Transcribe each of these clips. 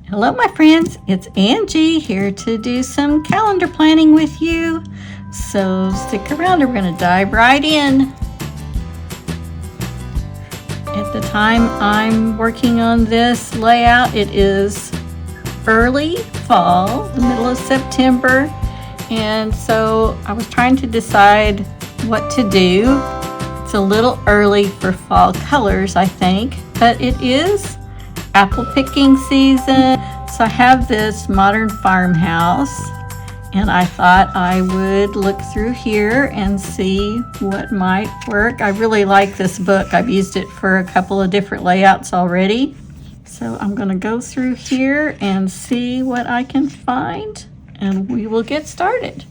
Hello my friends, it's Angie here to do some calendar planning with you. So stick around, we're going to dive right in. At the time I'm working on this layout, it is early fall, the middle of September, and so I was trying to decide what to do. It's a little early for fall colors, I think, but it is apple picking season. So I have this Modern Farmhouse, and I thought I would look through here and see what might work. I really like this book. I've used it for a couple of different layouts already. So I'm going to go through here and see what I can find, and we will get started.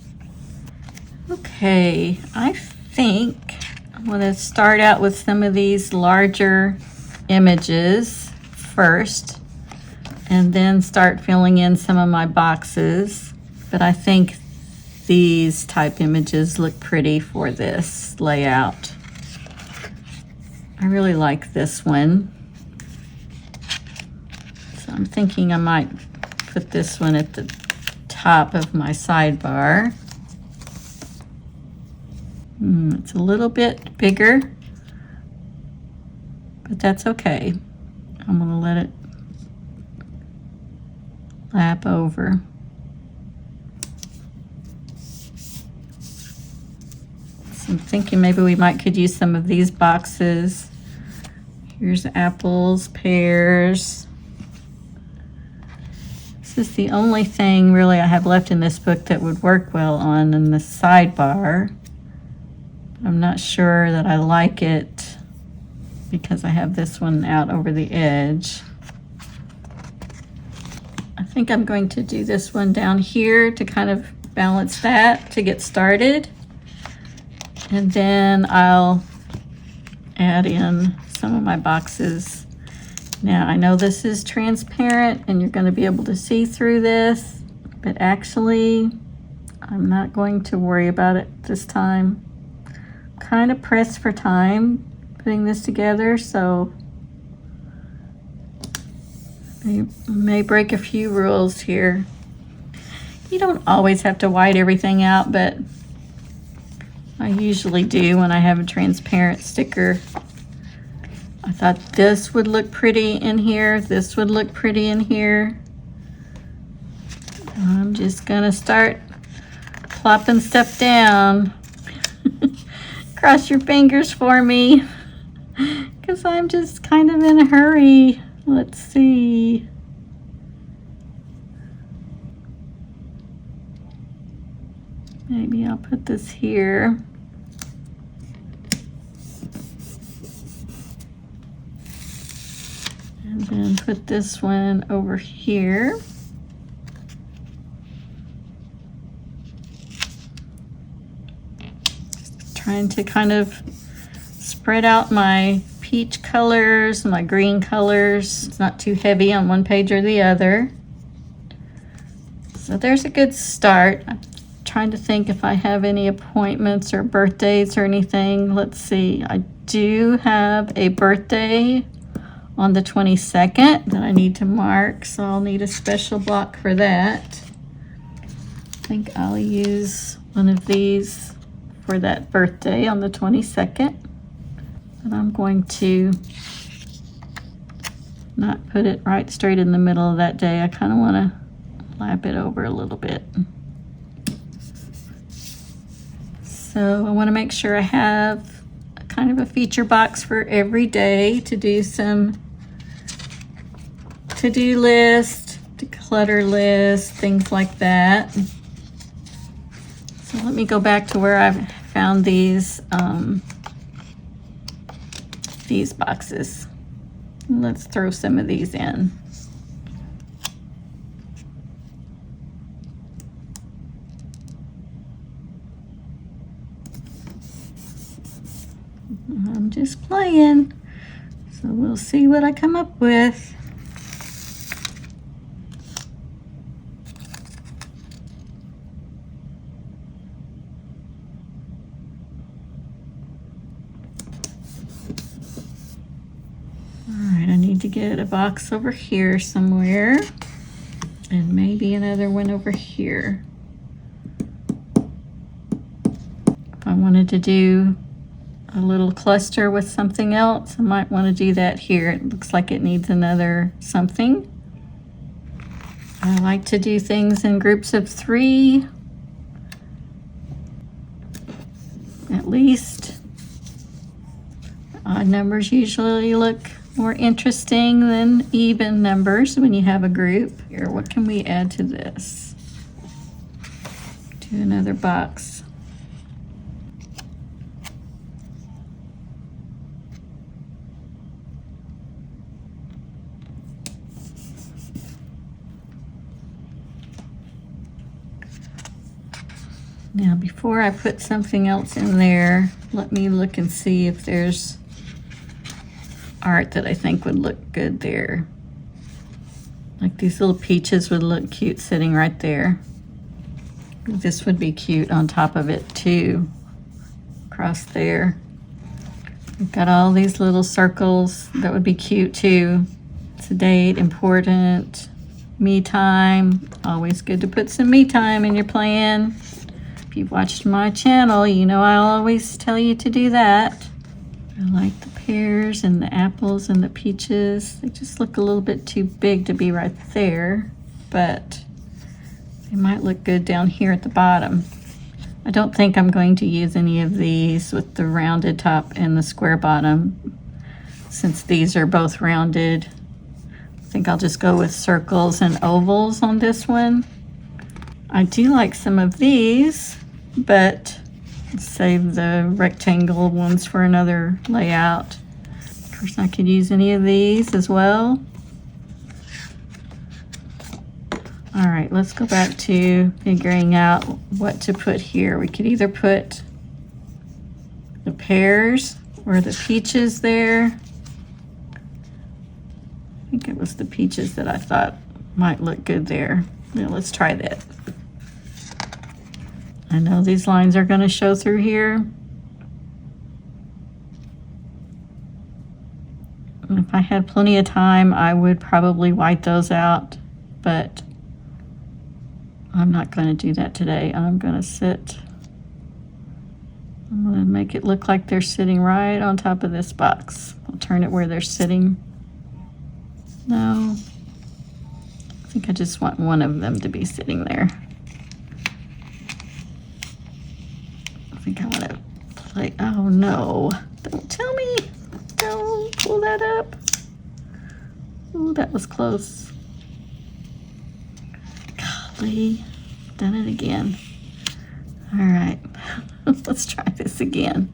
Okay, I think I'm going to start out with some of these larger images first, and then start filling in some of my boxes. But I think these type images look pretty for this layout. I really like this one. So I'm thinking I might put this one at the top of my sidebar. It's a little bit bigger, but that's okay. I'm going to let it lap over. So I'm thinking maybe we could use some of these boxes. Here's apples, pears. This is the only thing really I have left in this book that would work well on in the sidebar. I'm not sure that I like it because I have this one out over the edge. I think I'm going to do this one down here to kind of balance that to get started. And then I'll add in some of my boxes. Now I know this is transparent and you're going to be able to see through this, but actually I'm not going to worry about it this time. Kind of pressed for time putting this together, so you may break a few rules here. You don't always have to white everything out, but I usually do when I have a transparent sticker. I thought this would look pretty in here, this would look pretty in here. I'm just gonna start plopping stuff down. Cross your fingers for me, because I'm just kind of in a hurry. Let's see. Maybe I'll put this here. And then put this one over here. Trying to kind of spread out my peach colors, my green colors. It's not too heavy on one page or the other. So there's a good start. I'm trying to think if I have any appointments or birthdays or anything. Let's see. I do have a birthday on the 22nd that I need to mark, so I'll need a special block for that. I think I'll use one of these for that birthday on the 22nd. And I'm going to not put it right straight in the middle of that day. I kind of want to lap it over a little bit. So I want to make sure I have kind of a feature box for every day to do some to-do list, declutter list, things like that. So let me go back to where I've found these boxes. Let's throw some of these in. I'm just playing, so we'll see what I come up with. All right, I need to get a box over here somewhere. maybe another one over here. If I wanted to do a little cluster with something else, I might want to do that here. It looks like it needs another something. I like to do things in groups of 3 at least. Odd numbers usually look more interesting than even numbers when you have a group. Here, what can we add to this? Do another box. Now, before I put something else in there, let me look and see if there's art that I think would look good there. Like these little peaches would look cute sitting right there. This would be cute on top of it too, across there. We've got all these little circles that would be cute too. It's a date, important, me time. Always good to put some me time in your plan. If you've watched my channel, you know I'll always tell you to do that. I like the pears and the apples and the peaches. They just look a little bit too big to be right there, but they might look good down here at the bottom. I don't think I'm going to use any of these with the rounded top and the square bottom, since these are both rounded. I think I'll just go with circles and ovals on this one. I do like some of these, but save the rectangle ones for another layout. Of course, I could use any of these as well. All right, let's go back to figuring out what to put here. We could either put the pears or the peaches there. I think it was the peaches that I thought might look good there. Now let's try that. I know these lines are going to show through here. If I had plenty of time, I would probably white those out, but I'm not going to do that today. I'm going to make it look like they're sitting right on top of this box. I'll turn it where they're sitting. No, I think I just want one of them to be sitting there. I think I want to play, oh no, don't tell me, don't pull that up. Oh, that was close. Golly, done it again. All right, let's try this again.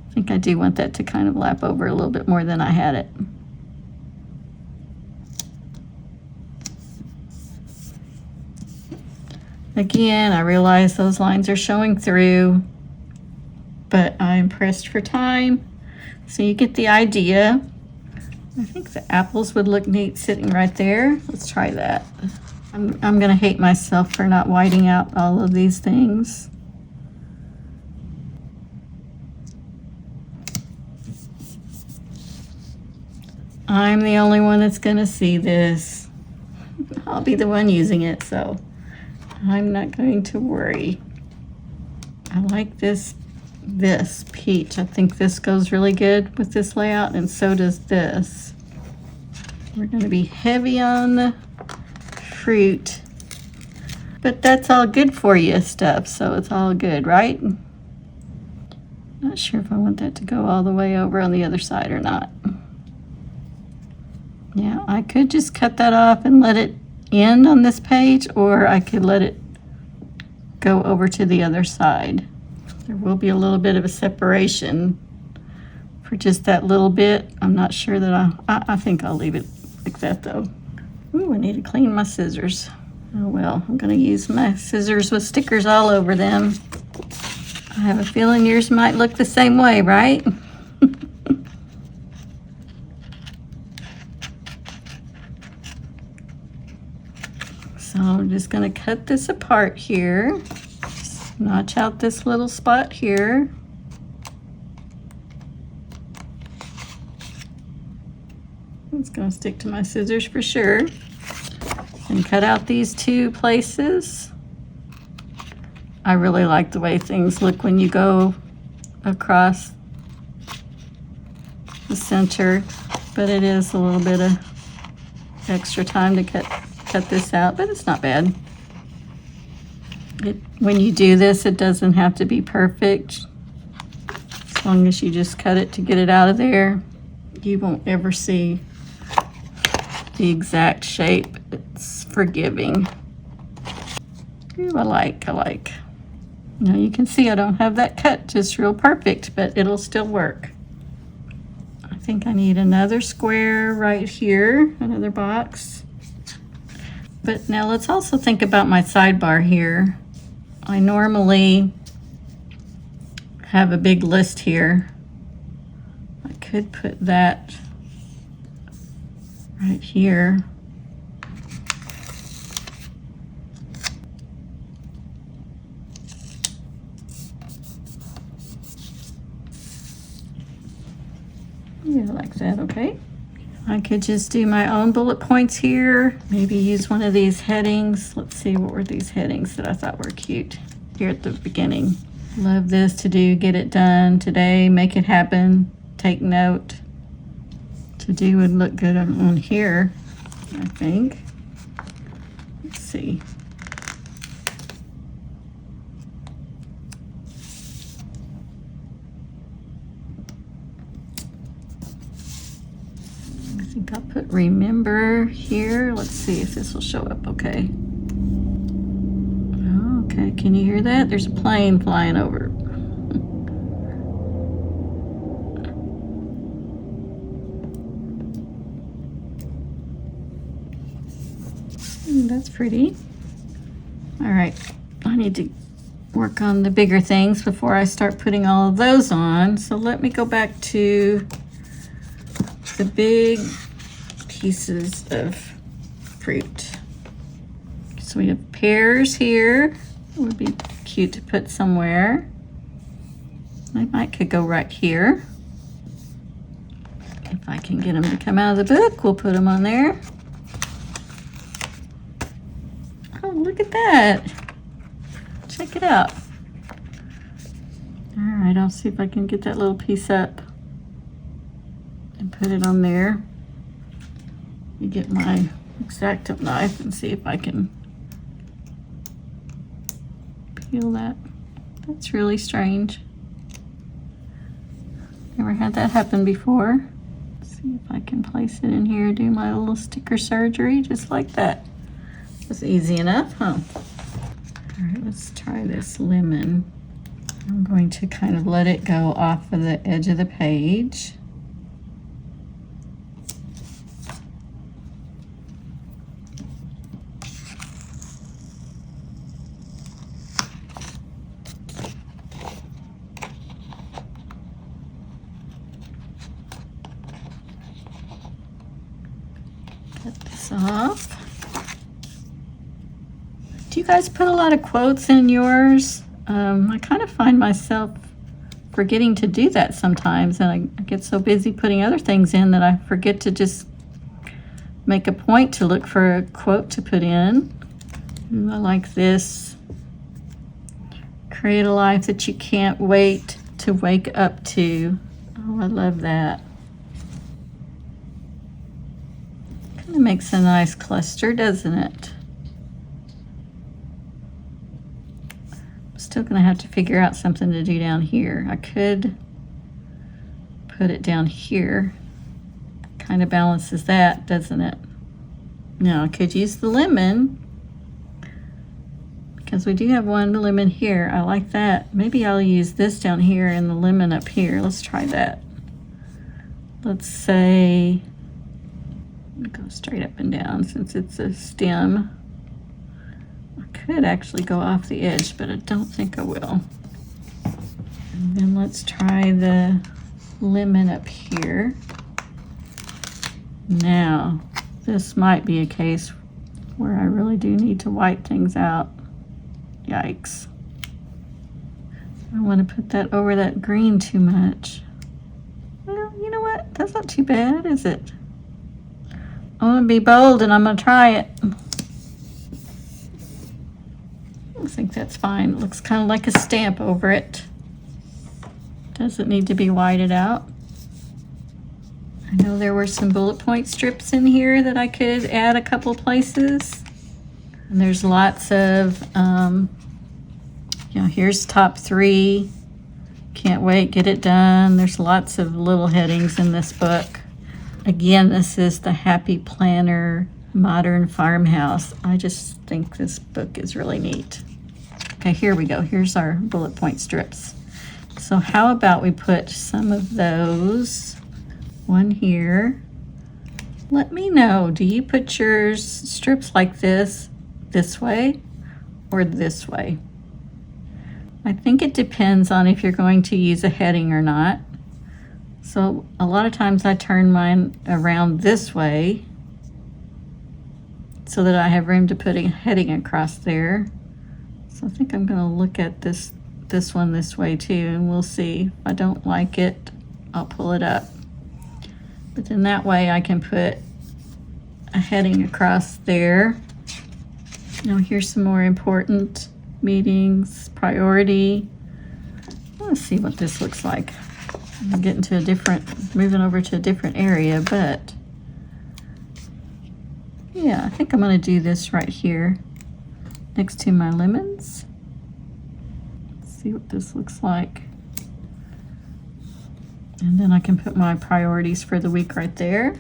I think I do want that to kind of lap over a little bit more than I had it. Again, I realize those lines are showing through, but I'm pressed for time, so you get the idea. I think the apples would look neat sitting right there. Let's try that. I'm gonna hate myself for not whiting out all of these things. I'm the only one that's gonna see this. I'll be the one using it, so I'm not going to worry. I like this peach. I think this goes really good with this layout, and so does this. We're going to be heavy on the fruit, but that's all good for you stuff, so it's all good, right? Not sure if I want that to go all the way over on the other side or not. Yeah, I could just cut that off and let it end on this page, or I could let it go over to the other side. There will be a little bit of a separation for just that little bit. I'm not sure that I think I'll leave it like that though. Ooh, I need to clean my scissors. Oh well, I'm gonna use my scissors with stickers all over them. I have a feeling yours might look the same way, right? So I'm just going to cut this apart here. Just notch out this little spot here. It's going to stick to my scissors for sure. can cut out these two places. I really like the way things look when you go across the center, but it is a little bit of extra time to cut this out, but it's not bad. When you do this, it doesn't have to be perfect. As long as you just cut it to get it out of there, you won't ever see the exact shape. It's forgiving. Ooh, I like. Now you can see I don't have that cut just real perfect, but it'll still work. I think I need another square right here, another box. But now let's also think about my sidebar here. I normally have a big list here. I could put that right here. Yeah, like that, okay. I could just do my own bullet points here. Maybe use one of these headings. Let's see, what were these headings that I thought were cute here at the beginning? Love this to do, get it done today, make it happen, take note. To do would look good on here, I think. Let's see. I think I'll put remember here. Let's see if this will show up okay. Okay, can you hear that? There's a plane flying over. That's pretty. All right, I need to work on the bigger things before I start putting all of those on. So let me go back to the big pieces of fruit. So we have pears here. It would be cute to put somewhere. I could go right here. If I can get them to come out of the book, we'll put them on there. Oh, look at that. Check it out. All right, I'll see if I can get that little piece up and put it on there. Let me get my X-Acto knife and see if I can peel that. That's really strange. Never had that happen before. Let's see if I can place it in here, do my little sticker surgery just like that. That's easy enough, huh? All right, let's try this lemon. I'm going to kind of let it go off of the edge of the page. Cut this off. Do you guys put a lot of quotes in yours? I kind of find myself forgetting to do that sometimes, and I get so busy putting other things in that I forget to just make a point to look for a quote to put in. Ooh, I like this. Create a life that you can't wait to wake up to. Oh, I love that. Kind of makes a nice cluster, doesn't it? Still gonna have to figure out something to do down here. I could put it down here. Kind of balances that, doesn't it? Now I could use the lemon because we do have one lemon here. I like that. Maybe I'll use this down here and the lemon up here. Let's try that. Let's say, go straight up and down since it's a stem. Could actually go off the edge, but I don't think I will. And then let's try the lemon up here. Now, this might be a case where I really do need to wipe things out. Yikes. I don't want to put that over that green too much. Well, you know what? That's not too bad, is it? I'm going to be bold and I'm going to try it. I think that's fine. It looks kind of like a stamp over it. Doesn't need to be whited out. I know there were some bullet point strips in here that I could add a couple places. And there's lots of, you know, here's top 3. Can't wait, get it done. There's lots of little headings in this book. Again, this is the Happy Planner Modern Farmhouse. I just think this book is really neat. Okay, here we go. Here's our bullet point strips. So how about we put some of those, one here. Let me know, do you put your strips like this way or this way? I think it depends on if you're going to use a heading or not. So a lot of times I turn mine around this way so that I have room to put a heading across there. So I think I'm going to look at this one this way too, and we'll see. If I don't like it, I'll pull it up. But then that way I can put a heading across there. Now here's some more important meetings, priority. Let's see what this looks like. I'm getting to a different, moving over to a different area, but yeah, I think I'm going to do this right here next to my lemons. Let's see what this looks like. And then I can put my priorities for the week right there.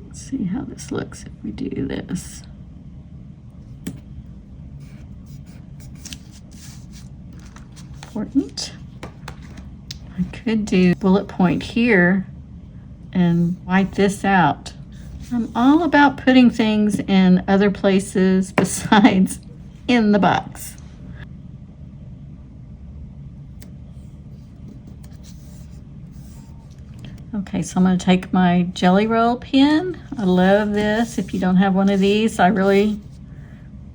Let's see how this looks if we do this. Important. I could do bullet point here and white this out. I'm all about putting things in other places besides in the box. Okay, so I'm going to take my Jelly Roll pen. I love this. If you don't have one of these, I really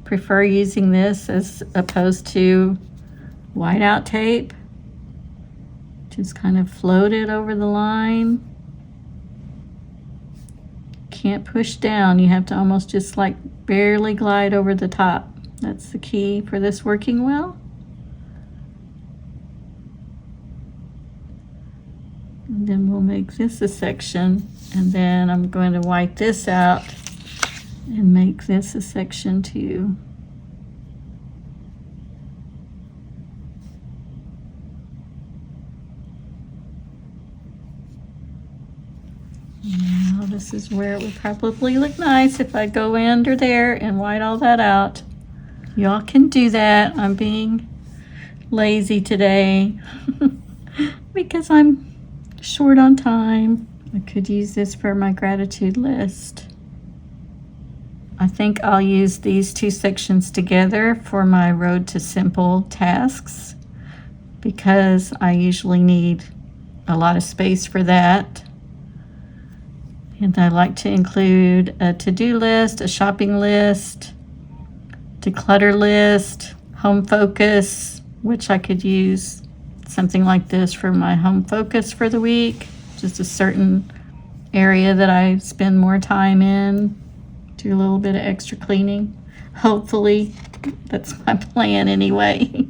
prefer using this as opposed to whiteout tape. Just kind of float it over the line. Can't push down. You have to almost just like barely glide over the top. That's the key for this working well. And then we'll make this a section, and then I'm going to white this out and make this a section too. Now this is where it would probably look nice if I go under there and white all that out. Y'all can do that. I'm being lazy today because I'm short on time. I could use this for my gratitude list. I think I'll use these two sections together for my Road to Simple tasks because I usually need a lot of space for that. And I like to include a to-do list, a shopping list, declutter list, home focus, which I could use something like this for my home focus for the week, just a certain area that I spend more time in, do a little bit of extra cleaning. Hopefully, that's my plan anyway.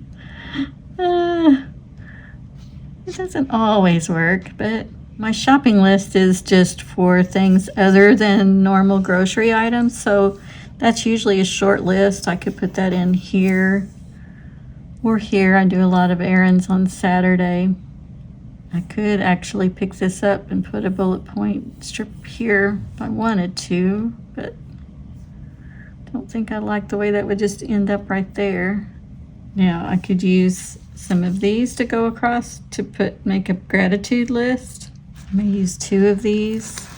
It doesn't always work, but my shopping list is just for things other than normal grocery items, so that's usually a short list. I could put that in here or here. I do a lot of errands on Saturday. I could actually pick this up and put a bullet point strip here if I wanted to, but I don't think I like the way that would just end up right there. Now I could use some of these to go across to make a gratitude list. I'm going to use 2 of these.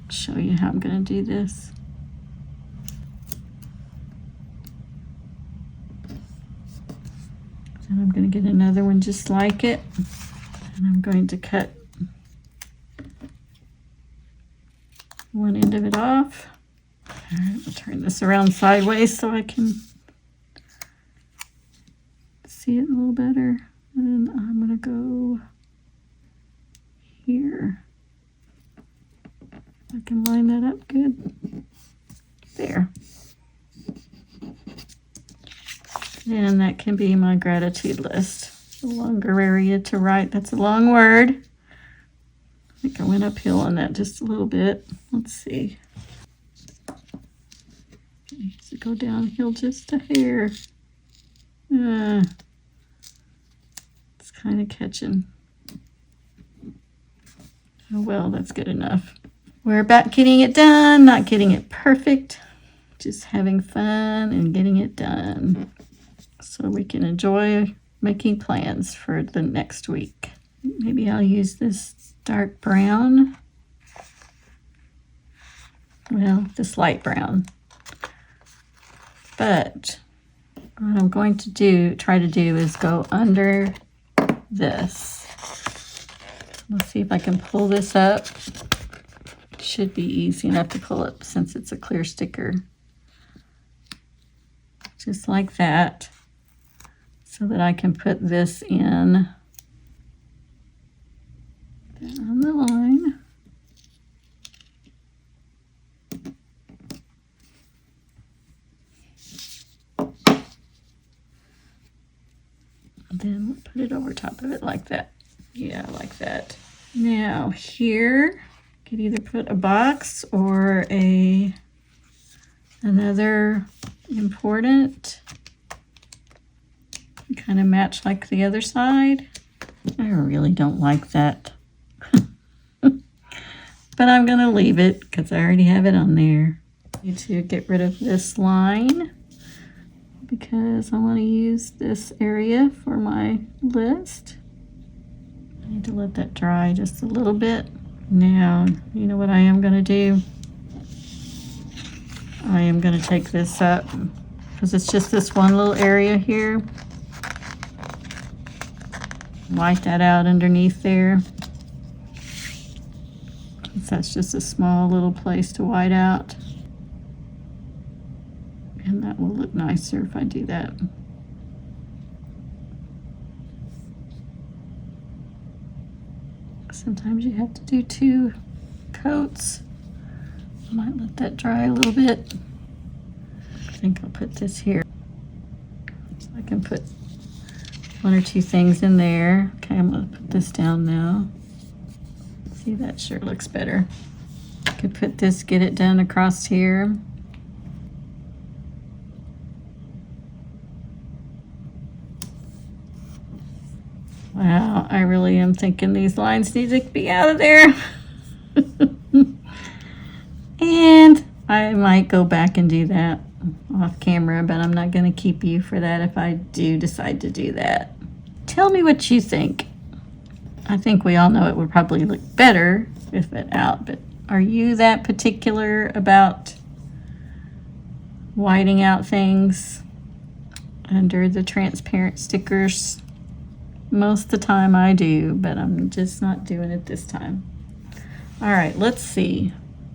Show you how I'm going to do this. And I'm going to get another one just like it. And I'm going to cut one end of it off. All right, I'll turn this around sideways so I can see it a little better. And then I'm going to go here. I can line that up good. There. And that can be my gratitude list. A longer area to write. That's a long word. I think I went uphill on that just a little bit. Let's see. Okay, so go downhill just a hair. It's kind of catching. Oh well, that's good enough. We're about getting it done, not getting it perfect, just having fun and getting it done so we can enjoy making plans for the next week. Maybe I'll use this dark brown. Well, this light brown. But what I'm going to try to do is go under this. Let's see if I can pull this up. It should be easy enough to pull up since it's a clear sticker. Just like that, so that I can put this in down the line. Then we'll put it over top of it like that. Yeah, like that. Now here, could either put a box or another important, kind of match like the other side. I really don't like that. But I'm gonna leave it because I already have it on there. I need to get rid of this line because I want to use this area for my list. I need to let that dry just a little bit. Now, you know what I am going to do? I am going to take this up because it's just this one little area here. White that out underneath there. That's just a small little place to white out. And that will look nicer if I do that. Sometimes you have to do 2 coats. I might let that dry a little bit. I think I'll put this here. So I can put 1 or 2 things in there. Okay, I'm gonna put this down now. See, that sure looks better. I could put this, get it done across here. Wow, I really am thinking these lines need to be out of there. And I might go back and do that off camera, but I'm not going to keep you for that if I do decide to do that. Tell me what you think. I think we all know it would probably look better with it out, but are you that particular about whiting out things under the transparent stickers? Most of the time I do, but I'm just not doing it this time. All right, let's see.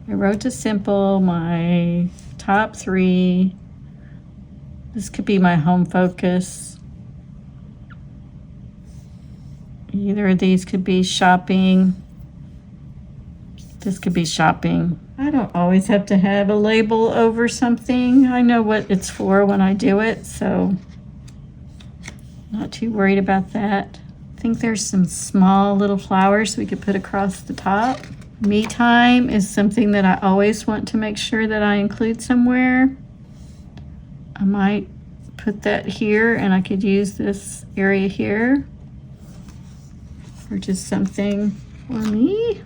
I wrote to simple my top 3. This could be my home focus. Either of these could be shopping. This could be shopping. I don't always have to have a label over something. I know what it's for when I do it, so not too worried about that. I think there's some small little flowers we could put across the top. Me time is something that I always want to make sure that I include somewhere. I might put that here, and I could use this area here for just something for me.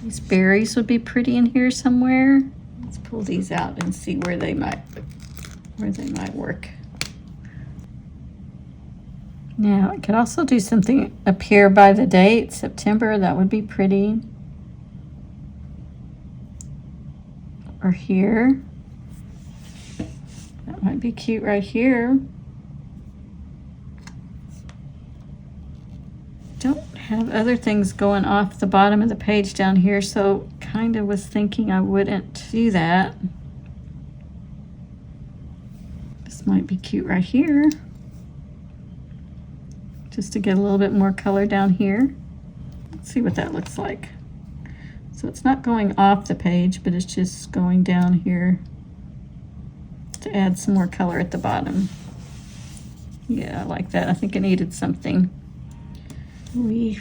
These berries would be pretty in here somewhere. Let's pull these out and see where they might work. Now, I could also do something up here by the date, September. That would be pretty. Or here. That might be cute right here. Don't have other things going off the bottom of the page down here, so kind of was thinking I wouldn't do that. This might be cute right here. Just to get a little bit more color down here. Let's see what that looks like. So it's not going off the page, but it's just going down here to add some more color at the bottom. Yeah, I like that. I think it needed something. We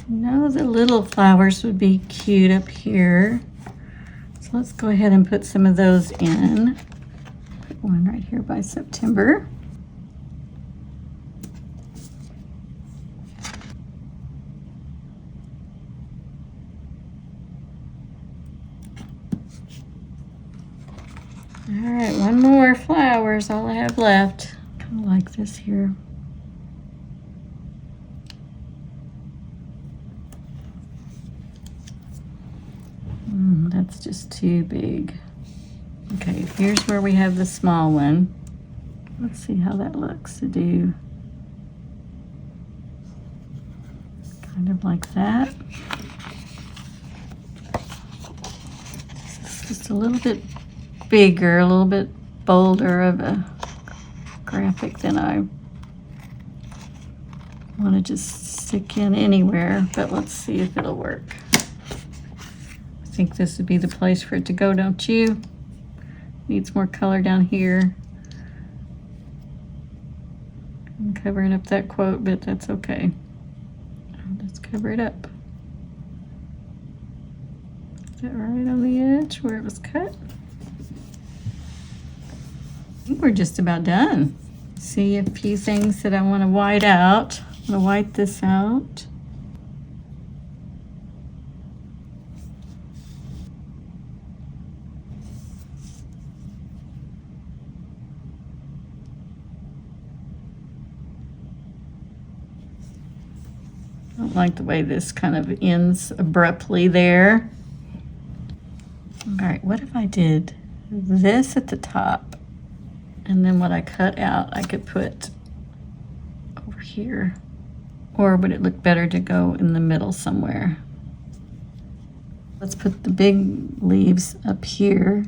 know the little flowers would be cute up here. So let's go ahead and put some of those in. Put one right here by September. All right, one more flower is all I have left. Kind of like this here. That's just too big. Okay, here's where we have the small one. Let's see how that looks to do. Kind of like that. This is just a little bit bigger, a little bit bolder of a graphic than I want to just stick in anywhere, but let's see if it'll work. I think this would be the place for it to go, don't you? Needs more color down here. I'm covering up that quote, but that's okay. I'll just cover it up. Is that right on the edge where it was cut? I think we're just about done. See a few things that I want to white out. I'm going to white this out. I don't like the way this kind of ends abruptly there. All right, what if I did this at the top, and then what I cut out I could put over here? Or would it look better to go in the middle somewhere? Let's put the big leaves up here.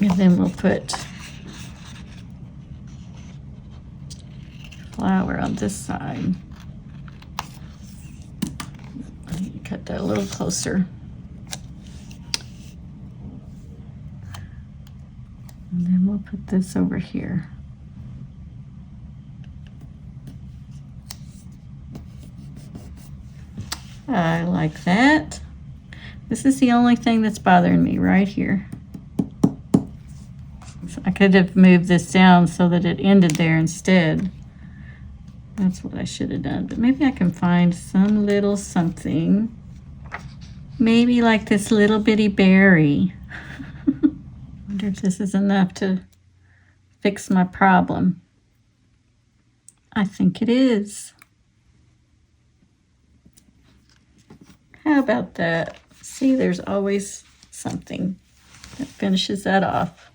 And then we'll put flower on this side. I need to cut that a little closer. And then we'll put this over here. I like that. This is the only thing that's bothering me right here. I could have moved this down so that it ended there instead. That's what I should have done. But maybe I can find some little something. Maybe like this little bitty berry. Wonder if this is enough to fix my problem. I think it is. How about that? See, there's always something that finishes that off.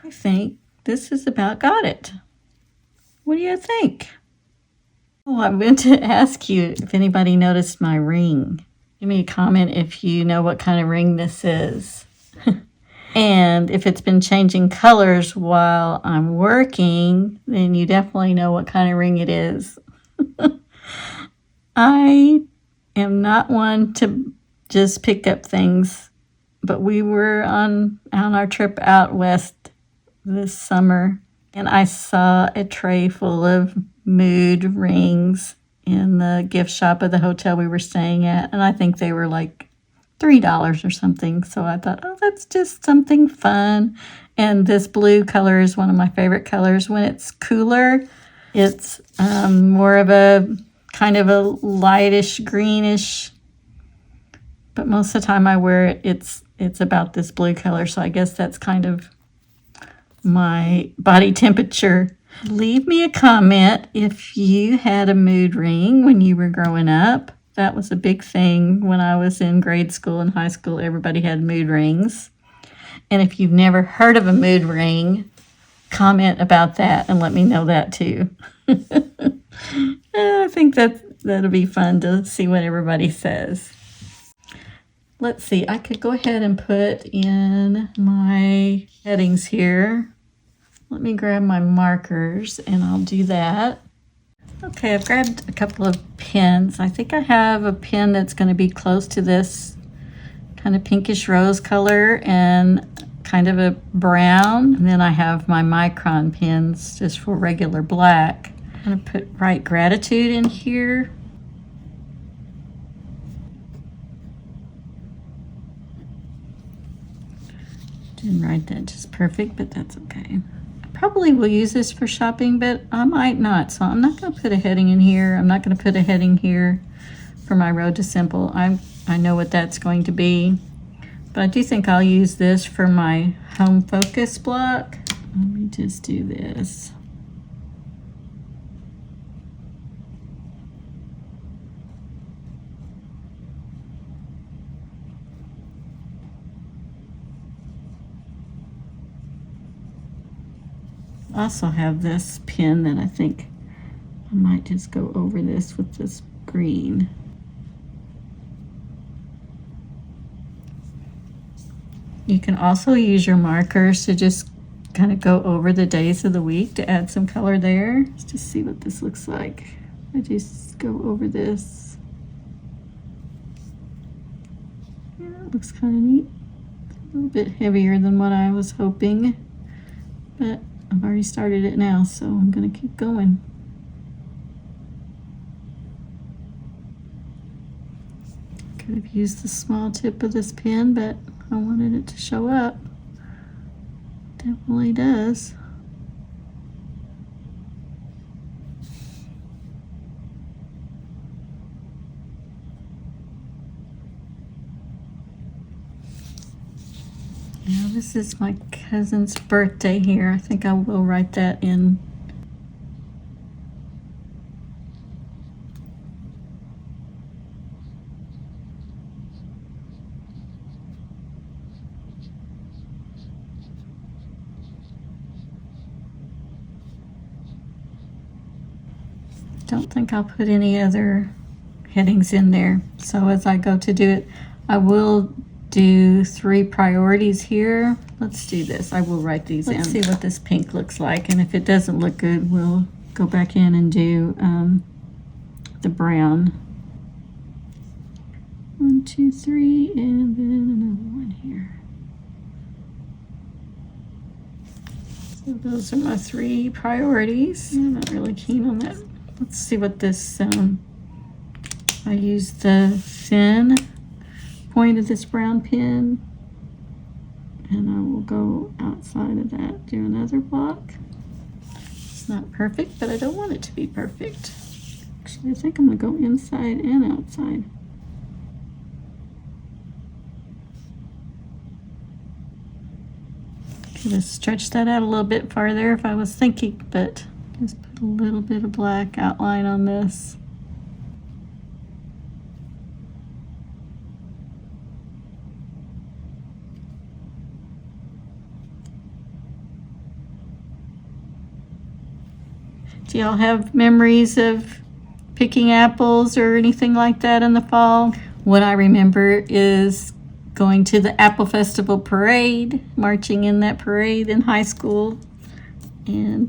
I think this is about got it. What do you think? Oh, I meant to ask you if anybody noticed my ring. Give me a comment if you know what kind of ring this is. And if it's been changing colors while I'm working, then you definitely know what kind of ring it is. I am not one to just pick up things, but we were on our trip out west this summer, and I saw a tray full of mood rings in the gift shop of the hotel we were staying at, and I think they were like $3 or something. So I thought, oh, that's just something fun. And this blue color is one of my favorite colors. When it's cooler, it's more of a kind of a lightish greenish, but most of the time I wear it, it's about this blue color. So I guess that's kind of my body temperature. Leave me a comment if you had a mood ring when you were growing up. That was a big thing when I was in grade school and high school. Everybody had mood rings. And if you've never heard of a mood ring, comment about that and let me know that too. I think that'll be fun to see what everybody says. Let's see, I could go ahead and put in my headings here. Let me grab my markers and I'll do that. Okay, I've grabbed a couple of pens. I think I have a pen that's going to be close to this kind of pinkish rose color and kind of a brown. And then I have my micron pens just for regular black. I'm going to put Write Gratitude in here. Didn't write that just perfect, but that's okay. Probably will use this for shopping, but I might not. So I'm not going to put a heading in here. I'm not going to put a heading here for my Road to Simple. I know what that's going to be, but I do think I'll use this for my home focus block. Let me just do this. I also have this pen that I think I might just go over this with this green. You can also use your markers to just kind of go over the days of the week to add some color there. Let's just see what this looks like. I just go over this. Yeah, it looks kind of neat. A little bit heavier than what I was hoping, but I've already started it now, so I'm going to keep going. Could have used the small tip of this pen, but I wanted it to show up. Definitely does. Now this is my cousin's birthday here. I think I will write that in. Don't think I'll put any other headings in there. So as I go to do it, I will do 3 priorities here. Let's do this. I will write these in. Let's see what this pink looks like, and if it doesn't look good, we'll go back in and do the brown. 1, 2, 3, and then another one here. So those are my 3 priorities. I'm not really keen on that. Let's see what this, I use the thin point of this brown pen, and I will go outside of that, do another block. It's not perfect, but I don't want it to be perfect. Actually, I think I'm gonna go inside and outside. Could have stretched that out a little bit farther if I was thinking, but just put a little bit of black outline on this. Do y'all have memories of picking apples or anything like that in the fall? What I remember is going to the Apple Festival parade, marching in that parade in high school. And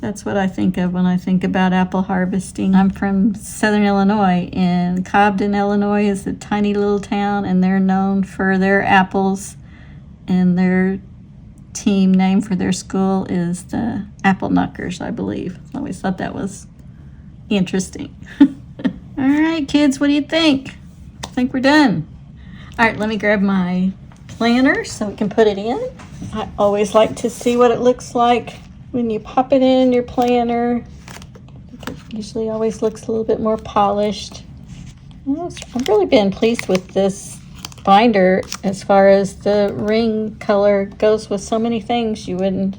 that's what I think of when I think about apple harvesting. I'm from Southern Illinois, and Cobden, Illinois is a tiny little town, and they're known for their apples, and their team name for their school is the Apple Knuckers, I believe. I always thought that was interesting. All right, kids, what do you think? I think we're done. All right, let me grab my planner so we can put it in. I always like to see what it looks like when you pop it in your planner. It usually always looks a little bit more polished. I've really been pleased with this binder as far as the ring color goes with so many things you wouldn't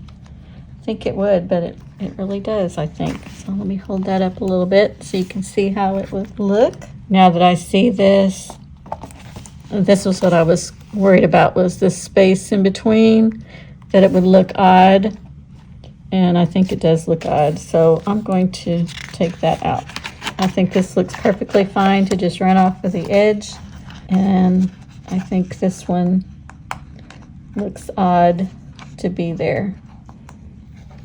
think it would, but it really does, I think. So let me hold that up a little bit so you can see how it would look. Now that I see this, this was what I was worried about, was this space in between, that it would look odd, and I think it does look odd, so I'm going to take that out. I think this looks perfectly fine to just run off of the edge, and I think this one looks odd to be there.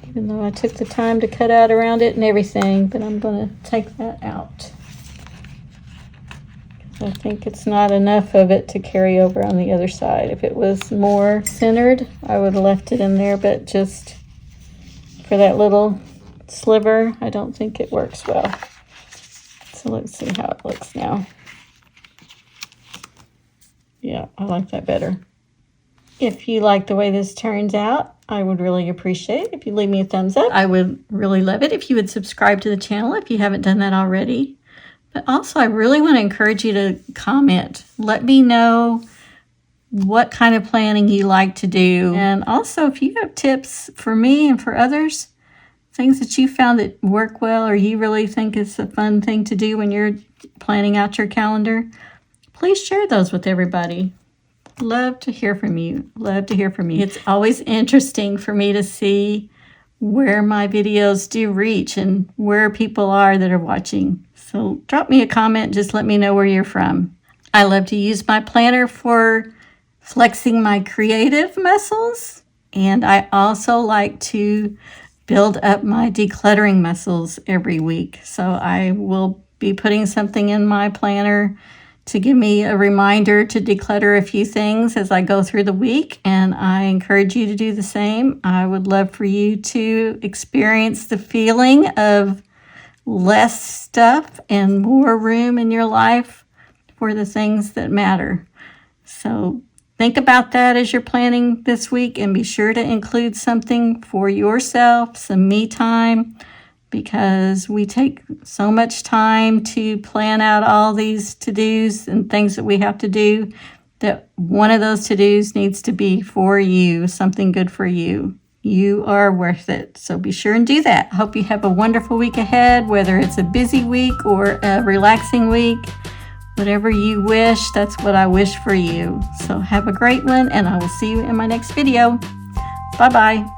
even though I took the time to cut out around it and everything, but I'm going to take that out. I think it's not enough of it to carry over on the other side. If it was more centered, I would have left it in there, but just for that little sliver, I don't think it works well. So let's see how it looks now. Yeah, I like that better. If you like the way this turns out, I would really appreciate it if you leave me a thumbs up. I would really love it if you would subscribe to the channel if you haven't done that already. But also, I really want to encourage you to comment. Let me know what kind of planning you like to do. And also, if you have tips for me and for others, things that you found that work well or you really think is a fun thing to do when you're planning out your calendar, please share those with everybody. Love to hear from you. Love to hear from you. It's always interesting for me to see where my videos do reach and where people are that are watching. So drop me a comment. Just let me know where you're from. I love to use my planner for flexing my creative muscles. And I also like to build up my decluttering muscles every week. So I will be putting something in my planner to give me a reminder to declutter a few things as I go through the week, and I encourage you to do the same. I would love for you to experience the feeling of less stuff and more room in your life for the things that matter. So think about that as you're planning this week, and be sure to include something for yourself, some me time, because we take so much time to plan out all these to-dos and things that we have to do, that one of those to-dos needs to be for you, something good for you. You are worth it. So be sure and do that. I hope you have a wonderful week ahead, whether it's a busy week or a relaxing week. Whatever you wish, that's what I wish for you. So have a great one, and I will see you in my next video. Bye-bye.